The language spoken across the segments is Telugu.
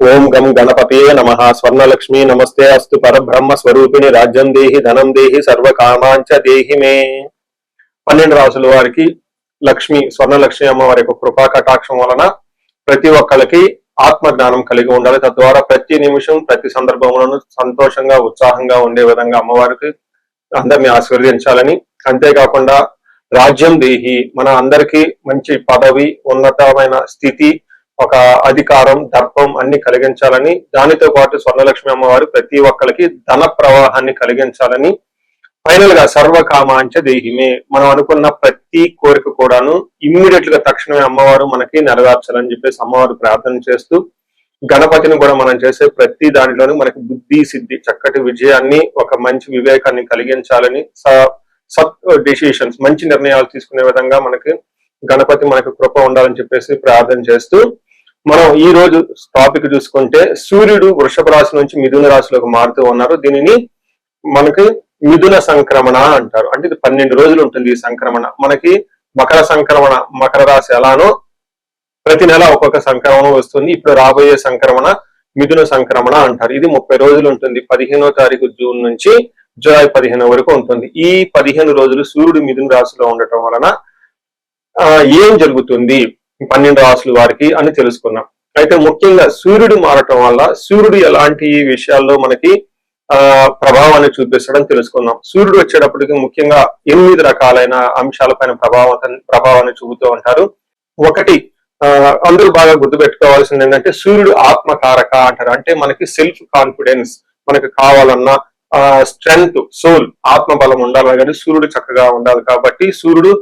ఓం గం గణపతియే నమః. స్వర్ణలక్ష్మి నమస్తే అస్తు. పరబ్రహ్మ స్వరూపిణి రాజ్యం దేహి ధనం దేహి సర్వకామాంచ దేహి మే. 12 రాసుల వారికి లక్ష్మి స్వర్ణలక్ష్మి అమ్మవారి యొక్క కృపా కటాక్షం వలన ప్రతి ఒక్కరికి ఆత్మజ్ఞానం కలిగి ఉండాలి. తద్వారా ప్రతి నిమిషం ప్రతి సందర్భంలోనూ సంతోషంగా ఉత్సాహంగా ఉండే విధంగా అమ్మవారికి అందరినీ ఆశీర్వదించాలని, అంతేకాకుండా రాజ్యం దేహి మన అందరికీ మంచి పదవి, ఉన్నతమైన స్థితి, ఒక అధికారం, దర్పం అన్ని కలిగించాలని, దానితో పాటు స్వర్ణలక్ష్మి అమ్మవారు ప్రతి ఒక్కరికి ధన ప్రవాహాన్ని కలిగించాలని, ఫైనల్ గా సర్వకామాంచ దేహిమే మనం అనుకున్న ప్రతి కోరిక కూడాను ఇమ్మీడియట్ గా తక్షణమే అమ్మవారు మనకి నెరవేర్చాలని చెప్పేసి అమ్మవారు ప్రార్థన చేస్తూ, గణపతిని కూడా మనం చేసే ప్రతి దానిలోనూ మనకి బుద్ధి సిద్ధి చక్కటి విజయాన్ని, ఒక మంచి వివేకాన్ని కలిగించాలని, సత్ డిసిషన్స్ మంచి నిర్ణయాలు తీసుకునే విధంగా మనకి గణపతి మనకు కృప ఉండాలని చెప్పేసి ప్రార్థన చేస్తూ, మనం ఈ రోజు టాపిక్ చూసుకుంటే సూర్యుడు వృషభ రాశి నుంచి మిథున రాశిలోకి మారుతూ ఉన్నారు. దీనిని మనకి మిథున సంక్రమణ అంటారు. అంటే ఇది 12 రోజులు ఉంటుంది ఈ సంక్రమణ. మనకి మకర సంక్రమణ, మకర రాశి ఎలానో ప్రతి నెల ఒక్కొక్క సంక్రమణ వస్తుంది. ఇప్పుడు రాబోయే సంక్రమణ మిథున సంక్రమణ అంటారు. ఇది 30 రోజులు ఉంటుంది. 15వ తారీఖు జూన్ నుంచి జూలై 15 వరకు ఉంటుంది. ఈ 15 రోజులు సూర్యుడు మిథున రాశిలో ఉండటం వలన ఏం జరుగుతుంది 12 రాశుల వారికి అని తెలుసుకున్నాం. అయితే ముఖ్యంగా సూర్యుడు మారటం వల్ల సూర్యుడు ఎలాంటి విషయాల్లో మనకి ప్రభావాన్ని చూపిస్తాడని తెలుసుకున్నాం. సూర్యుడు వచ్చేటప్పటికి ముఖ్యంగా 8 రకాలైన అంశాలపైన ప్రభావాన్ని చూపుతూ ఉంటారు. ఒకటి అందరూ బాగా గుర్తుపెట్టుకోవాల్సింది ఏంటంటే సూర్యుడు ఆత్మకారక అంటారు. అంటే మనకి సెల్ఫ్ కాన్ఫిడెన్స్, మనకి కావాలన్నా స్ట్రెంగ్త్, సోల్, ఆత్మబలం ఉండాలి కానీ సూర్యుడు చక్కగా ఉండాలి. కాబట్టి సూర్యుడు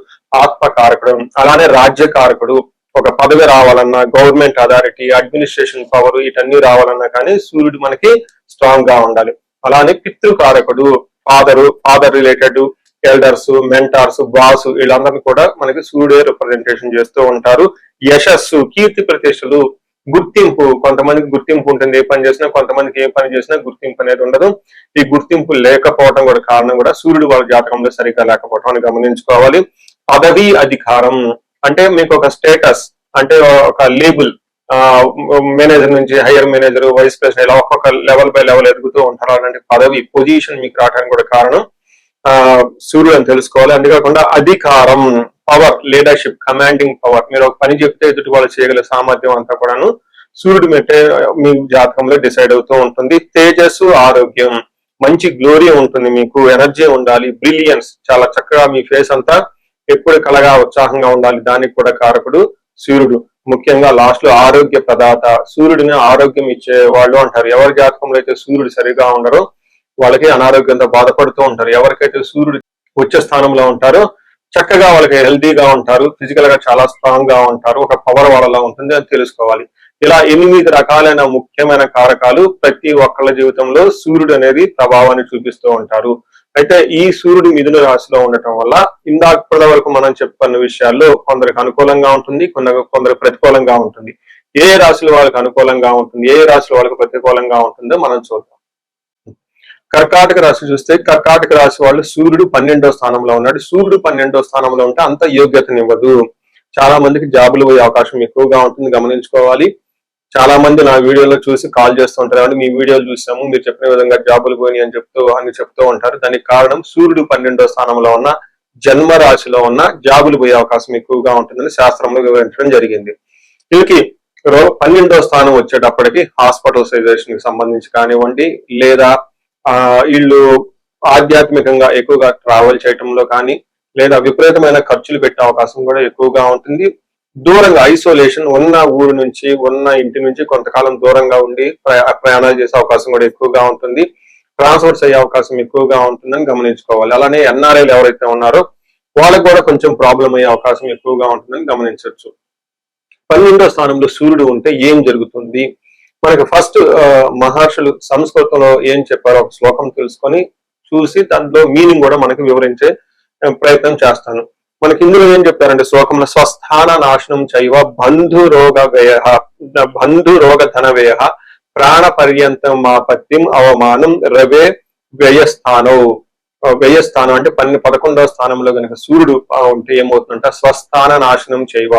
ఆత్మకారకుడు. అలానే రాజ్యకారకుడు, ఒక పదవి రావాలన్నా, గవర్నమెంట్ అథారిటీ, అడ్మినిస్ట్రేషన్ పవర్ వీటన్ని రావాలన్నా కానీ సూర్యుడు మనకి స్ట్రాంగ్ గా ఉండాలి. అలానే పితృకారకుడు, father related elders, mentors, boss వీళ్ళందరినీ కూడా మనకి సూర్యుడే రిప్రజెంటేషన్ చేస్తూ ఉంటారు. యశస్సు, కీర్తి ప్రతిష్టలు, గుర్తింపు, కొంతమందికి గుర్తింపు ఉంటుంది ఏ పని చేసినా, కొంతమందికి ఏ పని చేసినా గుర్తింపు అనేది ఉండదు. ఈ గుర్తింపు లేకపోవడం కూడా కారణం కూడా సూర్యుడు వాళ్ళ జాతకంలో సరిగ్గా లేకపోవడం అని గమనించుకోవాలి. పదవి, అధికారం అంటే మీకు ఒక స్టేటస్, అంటే ఒక లేబుల్, మేనేజర్ నుంచి హైయర్ మేనేజర్, వైస్ ప్రెసిడెంట్ ఇలా ఒక్కొక్క లెవెల్ బై లెవెల్ ఎదుగుతూ ఉంటారు. అలాంటి పదవి, పొజిషన్ మీకు రావడానికి కూడా కారణం సూర్యుడు అని తెలుసుకోవాలి. అంతేకాకుండా అధికారం, పవర్, లీడర్షిప్, కమాండింగ్ పవర్, మీరు ఒక పని చెప్తే ఎదుటి వాళ్ళు చేయగల సామర్థ్యం అంతా కూడాను సూర్యుడు మెట్టే మీ జాతకంలో డిసైడ్ అవుతూ ఉంటుంది. తేజస్సు, ఆరోగ్యం, మంచి గ్లోరీ ఉంటుంది, మీకు ఎనర్జీ ఉండాలి, బ్రిలియన్స్, చాలా చక్కగా మీ ఫేస్ అంతా ఎప్పుడు కలగా ఉత్సాహంగా ఉండాలి, దానికి కూడా కారకుడు సూర్యుడు. ముఖ్యంగా లాస్ట్ లో ఆరోగ్య ప్రదాత, సూర్యుడిని ఆరోగ్యం ఇచ్చే వాళ్ళు అంటారు. ఎవరి జాతకంలో అయితే సూర్యుడు సరిగా ఉండరో వాళ్ళకి అనారోగ్యంతో బాధపడుతూ ఉంటారు. ఎవరికైతే సూర్యుడు ఉచ్చ స్థానంలో ఉంటారో చక్కగా వాళ్ళకి హెల్తీగా ఉంటారు, ఫిజికల్ గా చాలా స్ట్రాంగ్ గా ఉంటారు, ఒక పవర్ వాళ్ళలో ఉంటుంది అని తెలుసుకోవాలి. ఇలా 8 రకాలైన ముఖ్యమైన కారకాలు ప్రతి ఒక్కళ్ళ జీవితంలో సూర్యుడు అనేది ప్రభావాన్ని చూపిస్తూ ఉంటారు. అయితే ఈ సూర్యుడు మిథున రాశిలో ఉండటం వల్ల ఇందాక వరకు మనం చెప్పుకున్న విషయాల్లో కొందరికి అనుకూలంగా ఉంటుంది, కొందరు ప్రతికూలంగా ఉంటుంది. ఏ రాశుల వాళ్ళకి అనుకూలంగా ఉంటుంది, ఏ రాశుల వాళ్ళకి ప్రతికూలంగా ఉంటుందో మనం చూద్దాం. కర్కాటక రాశి చూస్తే కర్కాటక రాశి వాళ్ళు సూర్యుడు 12వ స్థానంలో ఉన్నాడు. సూర్యుడు 12వ స్థానంలో ఉంటే అంత యోగ్యతనివ్వదు. చాలా మందికి జాబులు పోయే అవకాశం ఎక్కువగా ఉంటుంది, గమనించుకోవాలి. చాలా మంది నా వీడియోలో చూసి కాల్ చేస్తూ ఉంటారు, అంటే మీ వీడియోలు చూసాము, మీరు చెప్పిన విధంగా జాబులు పోయి అని చెప్తూ ఉంటారు. దానికి కారణం సూర్యుడు 12వ స్థానంలో ఉన్న జన్మ రాశిలో ఉన్న జాబులు పోయే అవకాశం ఎక్కువగా ఉంటుందని శాస్త్రంలో వివరించడం జరిగింది. వీరికి 12వ స్థానం వచ్చేటప్పటికి హాస్పిటలైజేషన్ కి సంబంధించి కానివ్వండి, లేదా వీళ్ళు ఆధ్యాత్మికంగా ఎక్కువగా ట్రావెల్ చేయటంలో కానీ, లేదా విపరీతమైన ఖర్చులు పెట్టే అవకాశం కూడా ఎక్కువగా ఉంటుంది. దూరంగా ఐసోలేషన్, ఉన్న ఊరు నుంచి, ఉన్న ఇంటి నుంచి కొంతకాలం దూరంగా ఉండి ప్రయాణాలు చేసే అవకాశం కూడా ఎక్కువగా ఉంటుంది. ట్రాన్స్ఫర్స్ అయ్యే అవకాశం ఎక్కువగా ఉంటుందని గమనించుకోవాలి. అలానే ఎన్ఆర్ఐలు ఎవరైతే ఉన్నారో వాళ్ళకు కూడా కొంచెం ప్రాబ్లం అయ్యే అవకాశం ఎక్కువగా ఉంటుందని గమనించవచ్చు. 12వ స్థానంలో సూర్యుడు ఉంటే ఏం జరుగుతుంది? మనకి ఫస్ట్ మహర్షులు సంస్కృతంలో ఏం చెప్పారో ఒక శ్లోకం తెలుసుకొని చూసి దాంట్లో మీనింగ్ కూడా మనకి వివరించే ప్రయత్నం చేస్తాను. మనకి ఇందులో ఏం చెప్తారంటే శ్లోకంలో స్వస్థాన నాశనం చైవ బంధు రోగ ధన వ్యయ ప్రాణ పర్యంతం మాపత్యం అవమానం రవే వ్యయస్థానం. వ్యయస్థానం అంటే 11వ స్థానంలో కనుక సూర్యుడు ఉంటే ఏమవుతుందంట, స్వస్థాన నాశనం చైవ,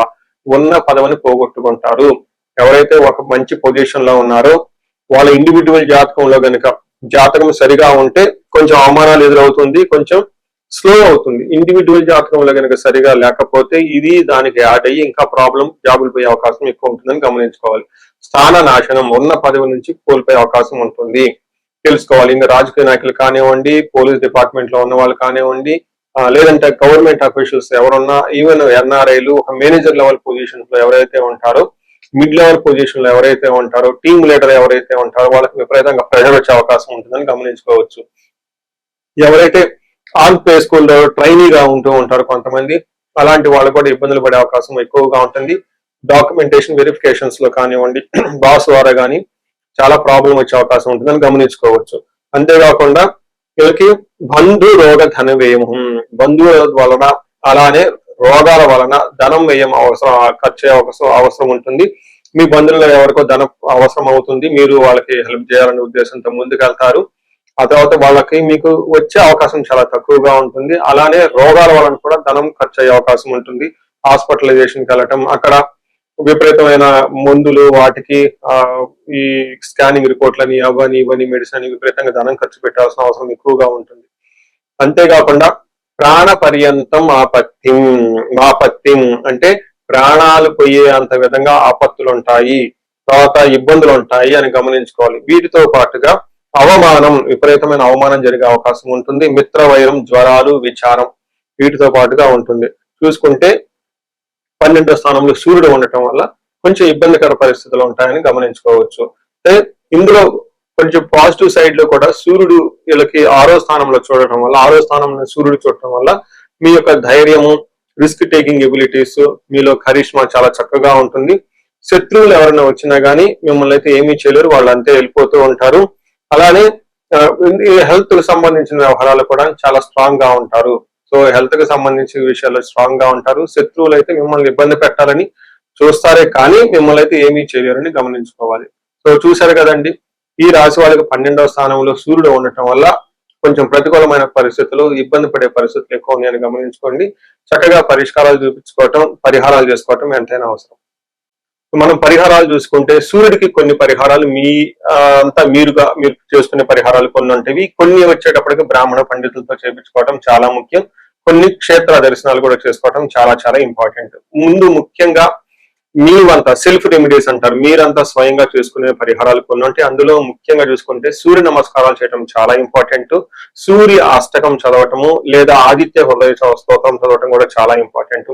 ఉన్న పదవిని పోగొట్టుకుంటారు. ఎవరైతే ఒక మంచి పొజిషన్ లో ఉన్నారో వాళ్ళ ఇండివిజువల్ జాతకంలో గనుక జాతకం సరిగా ఉంటే కొంచెం అవమానాలు ఎదురవుతుంది, కొంచెం స్లో అవుతుంది. ఇండివిజువల్ జాతకంలో కనుక సరిగా లేకపోతే ఇది దానికి యాడ్ అయ్యి ఇంకా ప్రాబ్లం, జాబులు పోయే అవకాశం ఎక్కువ ఉంటుందని గమనించుకోవాలి. స్థాన నాశనం, ఉన్న పదవి నుంచి కోల్పోయే అవకాశం ఉంటుంది తెలుసుకోవాలి. ఇంకా రాజకీయ నాయకులు కానివ్వండి, పోలీస్ డిపార్ట్మెంట్ లో ఉన్న వాళ్ళు కానివ్వండి, లేదంటే గవర్నమెంట్ అఫీషియల్స్ ఎవరున్నా, ఈవెన్ ఎన్ఆర్ఐలు ఒక మేనేజర్ లెవెల్ పొజిషన్స్ లో ఎవరైతే ఉంటారో, మిడ్ లెవెల్ పొజిషన్ లో ఎవరైతే ఉంటారో, టీమ్ లీడర్ ఎవరైతే ఉంటారో వాళ్ళకి విపరీతంగా ప్రెషర్ వచ్చే అవకాశం ఉంటుందని గమనించుకోవచ్చు. ఎవరైతే ఆన్ పే స్కూల్లో ట్రైనీగా ఉంటూ ఉంటారు కొంతమంది, అలాంటి వాళ్ళు కూడా ఇబ్బందులు పడే అవకాశం ఎక్కువగా ఉంటుంది. డాక్యుమెంటేషన్ వెరిఫికేషన్స్ లో కానివ్వండి, బాస్ ద్వారా కానీ చాలా ప్రాబ్లం వచ్చే అవకాశం ఉంటుందని గమనించుకోవచ్చు. అంతేకాకుండా వీళ్ళకి బంధు రోగ ధన వ్యయం, బంధువుల వలన అలానే రోగాల వలన ధనం వ్యయం ఖర్చు అవసరం ఉంటుంది. మీ బంధువుల్లో ఎవరికో ధనం అవసరం అవుతుంది, మీరు వాళ్ళకి హెల్ప్ చేయాలనే ఉద్దేశంతో ముందుకెళ్తారు. ఆ తర్వాత వాళ్ళకి మీకు వచ్చే అవకాశం చాలా తక్కువగా ఉంటుంది. అలానే రోగాల వలన కూడా ధనం ఖర్చు అయ్యే అవకాశం ఉంటుంది. హాస్పిటలైజేషన్కి వెళ్ళటం, అక్కడ విపరీతమైన మందులు, వాటికి ఈ స్కానింగ్ రిపోర్ట్లని అవని ఇవని మెడిసిన్ విపరీతంగా ధనం ఖర్చు పెట్టాల్సిన అవసరం ఎక్కువగా ఉంటుంది. అంతేకాకుండా ప్రాణ పర్యంతం ఆపత్తిం అంటే ప్రాణాలు పోయే అంత విధంగా ఆపత్తులు ఉంటాయి, తర్వాత ఇబ్బందులు ఉంటాయి అని గమనించుకోవాలి. వీటితో పాటుగా అవమానం, విపరీతమైన అవమానం జరిగే అవకాశం ఉంటుంది. మిత్రవైరం, జ్వరాలు, విచారం వీటితో పాటుగా ఉంటుంది. చూసుకుంటే 12వ స్థానంలో సూర్యుడు ఉండటం వల్ల కొంచెం ఇబ్బందికర పరిస్థితులు ఉంటాయని గమనించుకోవచ్చు. అంటే ఇందులో కొంచెం పాజిటివ్ సైడ్ లో కూడా సూర్యుడు వీళ్ళకి 6వ స్థానంలో చూడటం వల్ల, 6వ స్థానంలో సూర్యుడు చూడటం వల్ల మీ యొక్క ధైర్యము, రిస్క్ టేకింగ్ ఎబిలిటీస్, మీలో కరిష్మా చాలా చక్కగా ఉంటుంది. శత్రువులు ఎవరైనా వచ్చినా గానీ మిమ్మల్ని అయితే ఏమీ చేయలేరు, వాళ్ళు అంతే వెళ్ళిపోతూ ఉంటారు. అలానే హెల్త్ కు సంబంధించిన వ్యవహారాలు కూడా చాలా స్ట్రాంగ్ గా ఉంటారు. సో హెల్త్ కి సంబంధించిన విషయాల్లో స్ట్రాంగ్ గా ఉంటారు. శత్రువులు అయితే మిమ్మల్ని ఇబ్బంది పెట్టాలని చూస్తారే కానీ మిమ్మల్ని అయితే ఏమీ చేయలేరని గమనించుకోవాలి. సో చూశారు కదండి, ఈ రాశి వాళ్ళకి 12వ స్థానంలో సూర్యుడు ఉండటం వల్ల కొంచెం ప్రతికూలమైన పరిస్థితులు, ఇబ్బంది పడే పరిస్థితులు ఎక్కువ ఉన్నాయని గమనించుకోండి. చక్కగా పరిష్కారాలు చూపించుకోవటం, పరిహారాలు చేసుకోవటం ఎంతైనా అవసరం. మనం పరిహారాలు చూసుకుంటే సూర్యుడికి కొన్ని పరిహారాలు మీరు చేసుకునే పరిహారాలు కొన్ని ఉంటాయి. కొన్ని వచ్చేటప్పటికి బ్రాహ్మణ పండితులతో చేయించుకోవటం చాలా ముఖ్యం. కొన్ని క్షేత్ర దర్శనాలు కూడా చేసుకోవటం చాలా చాలా ఇంపార్టెంట్. ముందు ముఖ్యంగా మీవంతా సెల్ఫ్ రెమెడీస్ అంటారు, మీరంతా స్వయంగా చేసుకునే పరిహారాలు కొన్ని ఉంటాయి. అందులో ముఖ్యంగా చూసుకుంటే సూర్య నమస్కారాలు చేయడం చాలా ఇంపార్టెంట్. సూర్య అష్టకం చదవటము లేదా ఆదిత్య హృదయ స్తోత్రం చదవటం కూడా చాలా ఇంపార్టెంట్.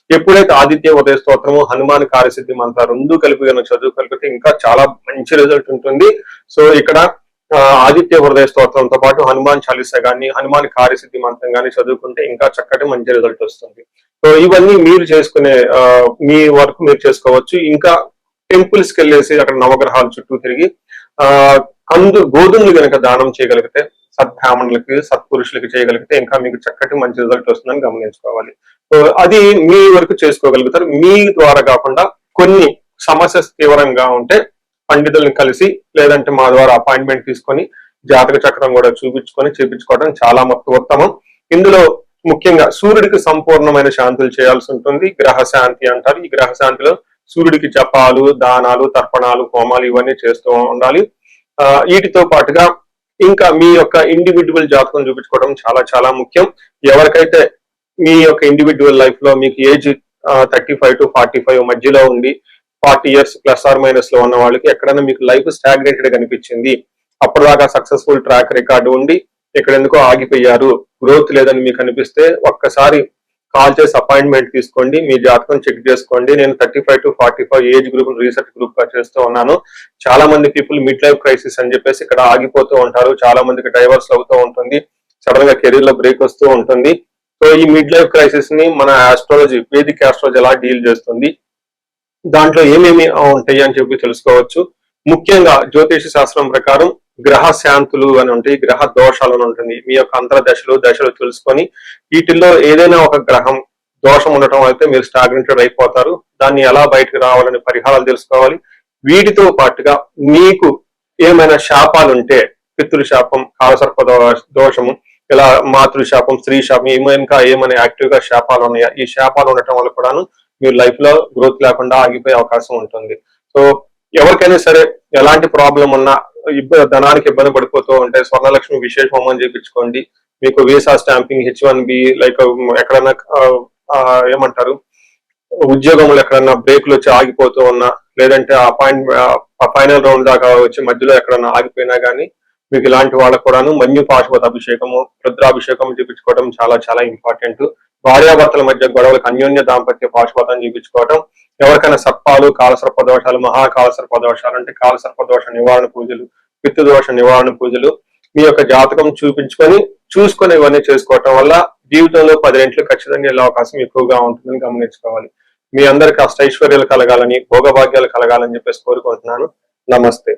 ఎప్పుడైతే ఆదిత్య ఉదయ స్తోత్రము, హనుమాన్ కార్యసిద్ధి మంత్ర రెండు కలిపి చదువుకలిపితే ఇంకా చాలా మంచి రిజల్ట్ ఉంటుంది. సో ఇక్కడ ఆదిత్య హృదయ స్తోత్రంతో పాటు హనుమాన్ చాలీసా గానీ, హనుమాన్ కార్యసిద్ధి మంత్రం గానీ చదువుకుంటే ఇంకా చక్కటి మంచి రిజల్ట్ వస్తుంది. సో ఇవన్నీ మీరు చేసుకునే మీ వర్క్ మీరు చేసుకోవచ్చు. ఇంకా టెంపుల్స్ కి వెళ్ళేసి అక్కడ నవగ్రహాల చుట్టూ తిరిగి గోధుమలు కనుక దానం చేయగలిగితే, సద్బ్రాహ్మణులకి, సత్పురుషులకి చేయగలిగితే ఇంకా మీకు చక్కటి మంచి రిజల్ట్ వస్తుందని గమనించుకోవాలి. సో అది మీ వరకు చేసుకోగలుగుతారు. మీ ద్వారా కాకుండా కొన్ని సమస్య తీవ్రంగా ఉంటే పండితుల్ని కలిసి లేదంటే మా ద్వారా అపాయింట్మెంట్ తీసుకొని జాతక చక్రం కూడా చూపించుకొని చేపించుకోవడం చాలా ఉత్తమం. ఇందులో ముఖ్యంగా సూర్యుడికి సంపూర్ణమైన శాంతులు చేయాల్సి ఉంటుంది. గ్రహ శాంతి అంటారు. ఈ గ్రహ శాంతిలో సూర్యుడికి జపాలు, దానాలు, తర్పణాలు, హోమాలు ఇవన్నీ చేస్తూ ఉండాలి. వీటితో పాటుగా ఇంకా మీ యొక్క ఇండివిజువల్ జాతకం చూపించుకోవడం చాలా చాలా ముఖ్యం. ఎవరికైతే మీ యొక్క ఇండివిజువల్ లైఫ్ లో మీకు ఏజ్ 35 to 45 మధ్యలో ఉండి 40 years ప్లస్ ఆర్ మైనస్ లో ఉన్న వాళ్ళకి ఎక్కడైనా మీకు లైఫ్ స్టాగ్నేటెడ్ కనిపించింది, అప్పటిదాకా సక్సెస్ఫుల్ ట్రాక్ రికార్డు ఉండి ఇక్కడ ఎందుకో ఆగిపోయారు, గ్రోత్ లేదని మీకు అనిపిస్తే ఒక్కసారి కాల్ చేసి అపాయింట్మెంట్ తీసుకోండి, మీ జాతకం చెక్ చేసుకోండి. నేను 35 to 45 age group research group గా చేస్తూ ఉన్నాను. చాలా మంది పీపుల్ మిడ్ లైఫ్ క్రైసిస్ అని చెప్పేసి ఇక్కడ ఆగిపోతూ ఉంటారు. చాలా మందికి డైవర్స్ అవుతూ ఉంటుంది, సడన్ గా కెరీర్ లో బ్రేక్ వస్తూ ఉంటుంది. సో ఈ మిడ్ లైఫ్ క్రైసిస్ ని మన ఆస్ట్రాలజీ, వేదిక్ ఆస్ట్రాలజీ ఎలా డీల్ చేస్తుంది, దాంట్లో ఏమేమి ఉంటాయి అని చెప్పి తెలుసుకోవచ్చు. ముఖ్యంగా జ్యోతిష శాస్త్రం ప్రకారం గ్రహ శాంతులు అని ఉంటాయి, గ్రహ దోషాలు అని ఉంటుంది. మీ యొక్క దశలు తెలుసుకొని వీటిల్లో ఏదైనా ఒక గ్రహం దోషం ఉండటం అయితే మీరు స్టాగ్నేటెడ్ అయిపోతారు. దాన్ని ఎలా బయటకు రావాలని పరిహారాలు తెలుసుకోవాలి. వీటితో పాటుగా మీకు ఏమైనా శాపాలు ఉంటే, పితృశాపం, కాలసర్ప దోషము, ఇలా మాతృశాపం, స్త్రీ శాపం, ఇంకా ఏమైనా యాక్టివ్ గా శాపాలు ఉన్నాయా, ఈ శాపాలు ఉండటం వల్ల కూడాను మీరు లైఫ్ లో గ్రోత్ లేకుండా ఆగిపోయే అవకాశం ఉంటుంది. సో సో ఎవరికైనా సరే ఎలాంటి ప్రాబ్లం ఉన్నా ధనానికి ఇబ్బంది పడిపోతూ ఉంటే స్వర్ణలక్ష్మి విశేష హోమం చేయించుకోండి. మీకు వీసా స్టాంపింగ్, H1B, లైక్ ఎక్కడన్నా ఏమంటారు ఉద్యోగంలో ఎక్కడన్నా బ్రేకులు వచ్చి ఆగిపోతూ ఉన్నా, లేదంటే ఫైనల్ రౌండ్ దాకా వచ్చి మధ్యలో ఎక్కడన్నా ఆగిపోయినా కానీ మీకు ఇలాంటి వాళ్ళకు కూడాను మన్యు పాశుపత అభిషేకము, రుద్రాభిషేకం చేయించుకోవడం చాలా చాలా ఇంపార్టెంట్. భార్యాభర్తల మధ్య గొడవలకు అన్యోన్య దాంపత్య పాశుపతం చేయించుకోవడం, ఎవరికైనా సర్పాలు, కాలసర్ప దోషాలు, మహాకాలసర్ప దోషాలు అంటే కాలసర్ప దోష నివారణ పూజలు, పితృదోష నివారణ పూజలు మీ యొక్క జాతకం చూసుకొని ఇవన్నీ చేసుకోవటం వల్ల జీవితంలో 10 రెట్లు ఖచ్చితంగా వెళ్ళే అవకాశం ఎక్కువగా ఉంటుందని గమనించుకోవాలి. మీ అందరికి అష్టైశ్వర్యాలు కలగాలని, భోగభాగ్యాలు కలగాలని చెప్పేసి కోరుకుంటున్నాను. నమస్తే.